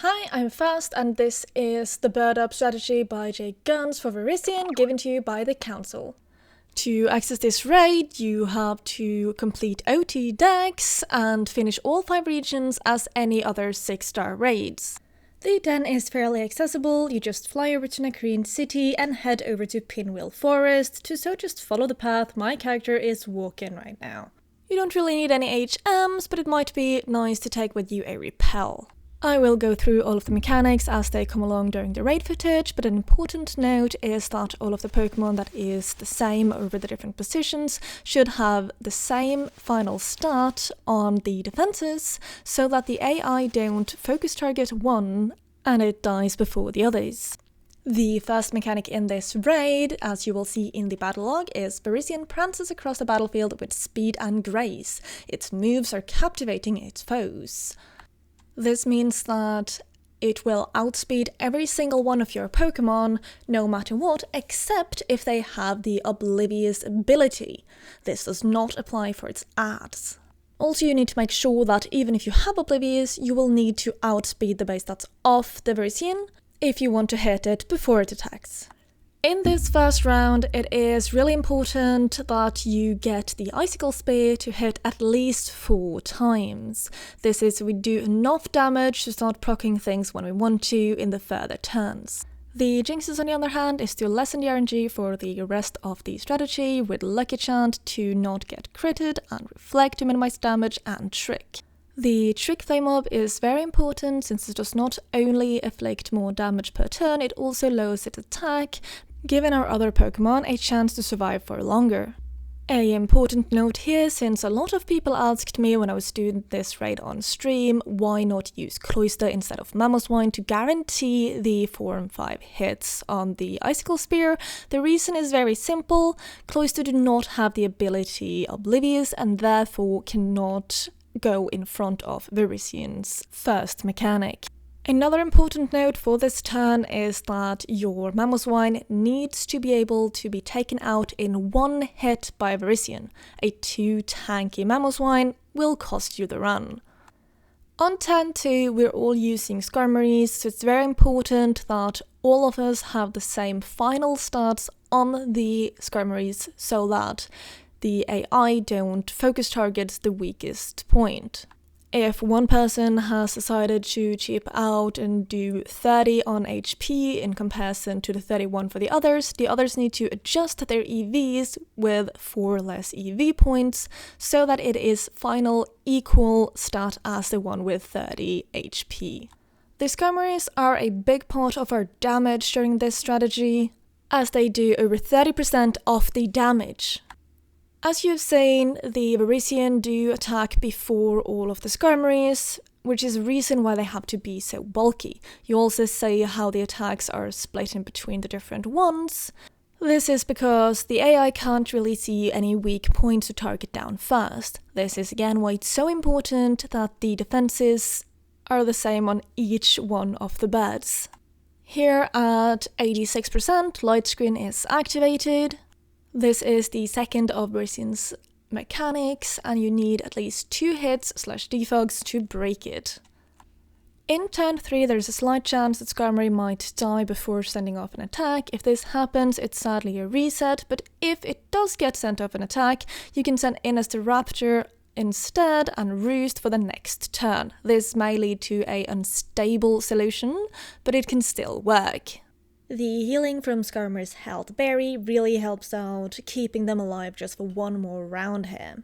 Hi, I'm Fast, and this is the Bird Up strategy by J Guns for Virizion, given to you by the Council. To access this raid, you have to complete OT decks and finish all 5 regions as any other 6-star raids. The den is fairly accessible. You just fly over to Nakreen City and head over to Pinwheel Forest, so just follow the path my character is walking right now. You don't really need any HMs, but it might be nice to take with you a repel. I will go through all of the mechanics as they come along during the raid footage, but an important note is that all of the Pokemon that is the same over the different positions should have the same final stat on the defenses, so that the AI don't focus target one and it dies before the others. The first mechanic in this raid, as you will see in the battle log, is Virizion prances across the battlefield with speed and grace. Its moves are captivating its foes. This means that it will outspeed every single one of your Pokemon, no matter what, except if they have the Oblivious ability. This does not apply for its ads. Also, you need to make sure that even if you have Oblivious, you will need to outspeed the base stats of the Virizion if you want to hit it before it attacks. In this first round, it is really important that you get the Icicle Spear to hit at least 4 times. This is so we do enough damage to start proccing things when we want to in the further turns. The Jinxes, on the other hand, is to lessen the RNG for the rest of the strategy, with Lucky Chant to not get critted, and Reflect to minimize damage, and Trick. The Trick Flame Mob is very important since it does not only inflict more damage per turn, it also lowers its attack, giving our other Pokemon a chance to survive for longer. An important note here, since a lot of people asked me when I was doing this raid on stream, why not use Cloyster instead of Mamoswine to guarantee the 4 and 5 hits on the Icicle Spear. The reason is very simple. Cloyster do not have the ability Oblivious and therefore cannot go in front of Virizion's first mechanic. Another important note for this turn is that your Mamoswine needs to be able to be taken out in 1 hit by Virizion. A 2 tanky Mamoswine will cost you the run. On turn 2, we're all using Skarmories, so it's very important that all of us have the same final stats on the Skarmories so that the AI don't focus target the weakest point. If one person has decided to cheap out and do 30 on HP in comparison to the 31 for the others need to adjust their EVs with 4 less EV points so that it is final equal stat as the one with 30 HP. The Skarmories are a big part of our damage during this strategy, as they do over 30% of the damage. As you've seen, the Virizion do attack before all of the Skarmories, which is the reason why they have to be so bulky. You also see how the attacks are split in between the different ones. This is because the AI can't really see any weak points to target down first. This is again why it's so important that the defenses are the same on each one of the beds. Here at 86%, Light Screen is activated. This is the second of Virizion's mechanics, and you need at least 2 hits/defogs to break it. In turn 3, there's a slight chance that Skarmory might die before sending off an attack. If this happens, it's sadly a reset, but if it does get sent off an attack, you can send in as the Raptor instead and Roost for the next turn. This may lead to an unstable solution, but it can still work. The healing from Skarmory's Health Berry really helps out, keeping them alive just for 1 more round here.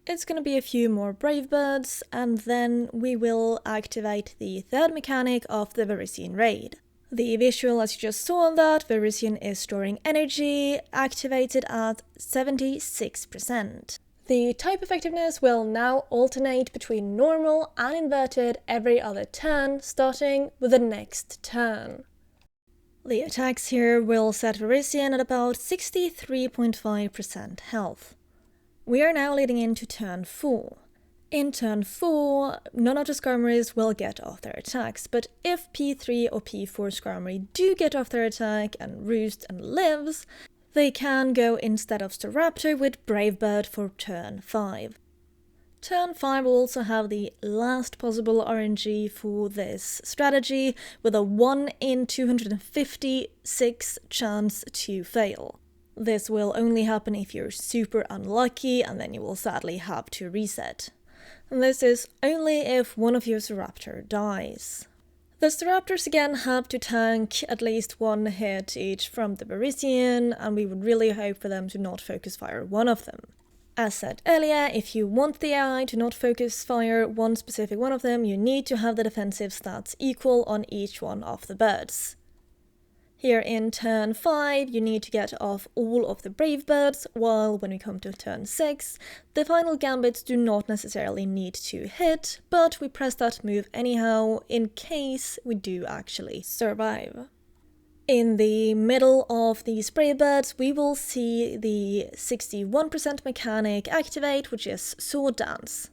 It's gonna be a few more Brave Birds, and then we will activate the 3rd mechanic of the Virizion raid. The visual, as you just saw on that, Virizion is storing energy, activated at 76%. The type effectiveness will now alternate between normal and inverted every other turn, starting with the next turn. The attacks here will set Virizion at about 63.5% health. We are now leading into turn 4. In turn 4, none of the Skarmories will get off their attacks, but if P3 or P4 Skarmory do get off their attack and Roost and lives, they can go instead of Staraptor with Brave Bird for turn 5. Turn 5 will also have the last possible RNG for this strategy, with a 1 in 256 chance to fail. This will only happen if you're super unlucky, and then you will sadly have to reset. And this is only if one of your Staraptor dies. The Staraptors again have to tank at least one hit each from the Virizion, and we would really hope for them to not focus fire one of them. As said earlier, if you want the AI to not focus fire one specific one of them, you need to have the defensive stats equal on each one of the birds. Here in turn 5, you need to get off all of the brave birds, while when we come to turn 6, the final gambits do not necessarily need to hit, but we press that move anyhow in case we do actually survive. In the middle of these brave birds, we will see the 61% mechanic activate, which is Sword Dance.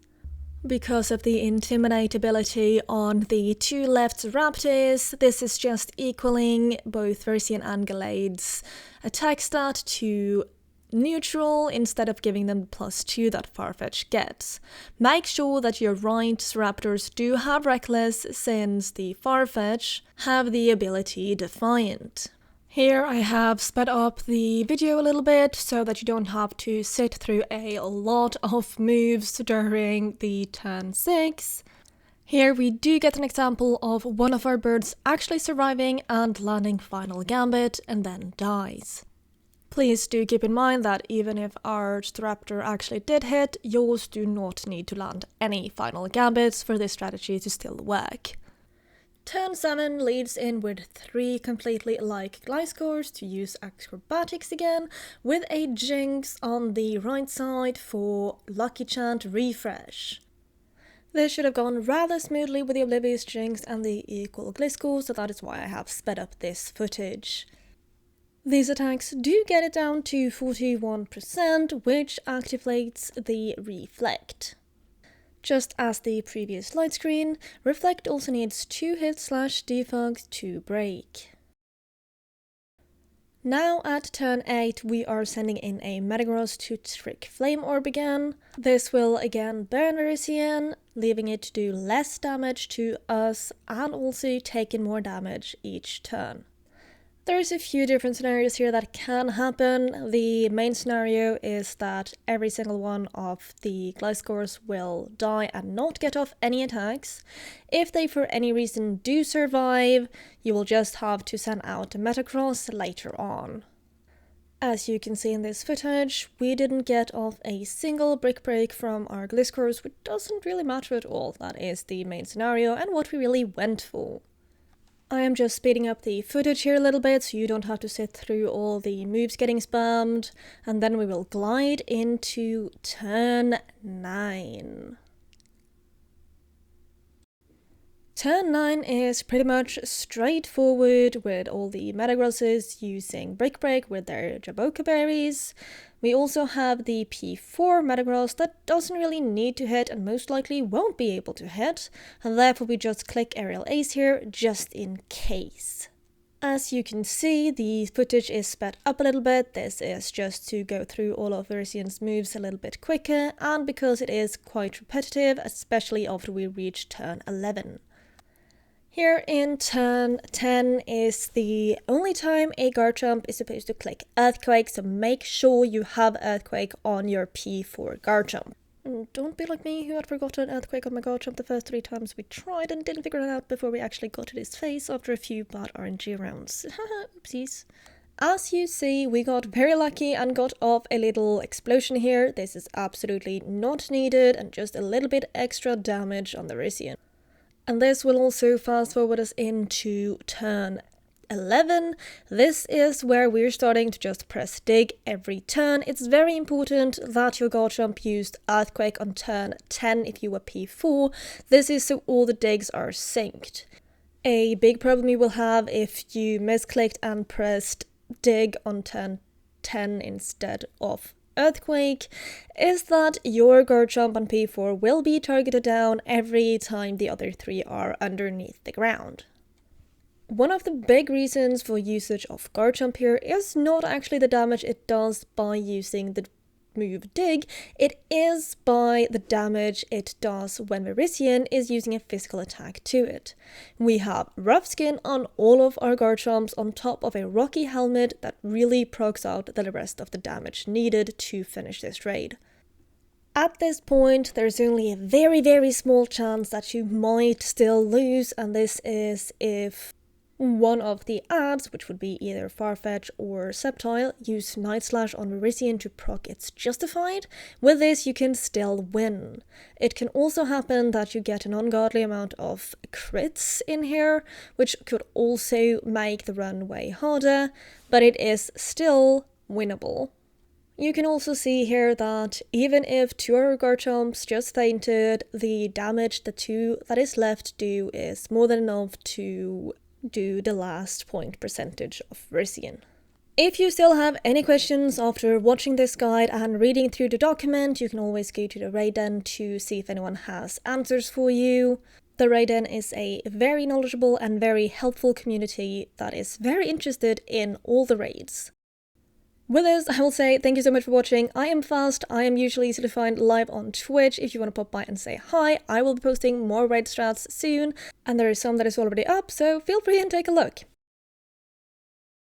Because of the Intimidate ability on the two left Raptors, this is just equaling both Virizion and Galade's attack stat to neutral instead of giving them +2 that Farfetch gets. Make sure that your right Raptors do have Reckless, since the Farfetch have the ability Defiant. Here I have sped up the video a little bit so that you don't have to sit through a lot of moves during the turn 6. Here we do get an example of one of our birds actually surviving and landing final gambit and then dies. Please do keep in mind that even if our Staraptor actually did hit, yours do not need to land any final gambits for this strategy to still work. Turn 7 leads in with 3 completely alike Gliscors to use acrobatics again, with a Jinx on the right side for Lucky Chant Refresh. This should have gone rather smoothly with the Oblivious Jinx and the equal Gliscor, so that is why I have sped up this footage. These attacks do get it down to 41%, which activates the Reflect. Just as the previous light screen, Reflect also needs 2 hits/defog to break. Now at turn 8, we are sending in a Metagross to trick Flame Orb again. This will again burn Virizion, leaving it to do less damage to us and also take in more damage each turn. There's a few different scenarios here that can happen. The main scenario is that every single one of the Gliscors will die and not get off any attacks. If they for any reason do survive, you will just have to send out a Metagross later on. As you can see in this footage, we didn't get off a single brick break from our Gliscors, which doesn't really matter at all. That is the main scenario and what we really went for. I am just speeding up the footage here a little bit so you don't have to sit through all the moves getting spammed, and then we will glide into turn 9. Turn 9 is pretty much straightforward, with all the Metagrosses using Brick Break with their Jaboka berries. We also have the P4 Metagross that doesn't really need to hit and most likely won't be able to hit, and therefore we just click Aerial Ace here just in case. As you can see, the footage is sped up a little bit. This is just to go through all of Virizion's moves a little bit quicker, and because it is quite repetitive, especially after we reach turn 11. Here in turn 10 is the only time a Garchomp is supposed to click Earthquake, so make sure you have Earthquake on your P4 Garchomp. Don't be like me, who had forgotten Earthquake on my Garchomp the first 3 times we tried and didn't figure it out before we actually got to his face after a few bad RNG rounds. Oopsies. As you see, we got very lucky and got off a little explosion here. This is absolutely not needed and just a little bit extra damage on the Virizion. And this will also fast forward us into turn 11. This is where we're starting to just press dig every turn. It's very important that your Garchomp used Earthquake on turn 10 if you were P4. This is so all the digs are synced. A big problem you will have if you misclicked and pressed dig on turn 10 instead of Earthquake is that your Garchomp on P4 will be targeted down every time the other 3 are underneath the ground. One of the big reasons for usage of Garchomp here is not actually the damage it does by using the move, dig, it is by the damage it does when Virizion is using a physical attack to it. We have rough skin on all of our Garchomps on top of a rocky helmet that really procs out the rest of the damage needed to finish this raid. At this point, there's only a very small chance that you might still lose, and this is if one of the ads, which would be either Farfetch or Sceptile, use Night Slash on Virizion to proc its Justified. With this, you can still win. It can also happen that you get an ungodly amount of crits in here, which could also make the run way harder, but it is still winnable. You can also see here that even if 2 of our Garchomps just fainted, the damage the 2 that is left do is more than enough to do the last point percentage of Virizion. If you still have any questions after watching this guide and reading through the document, you can always go to the raid den to see if anyone has answers for you. The raid den is a very knowledgeable and very helpful community that is very interested in all the raids. With this, I will say thank you so much for watching. I am Fast. I am usually easy to find live on Twitch. If you want to pop by and say hi, I will be posting more raid strats soon, and there is some that is already up, so feel free and take a look.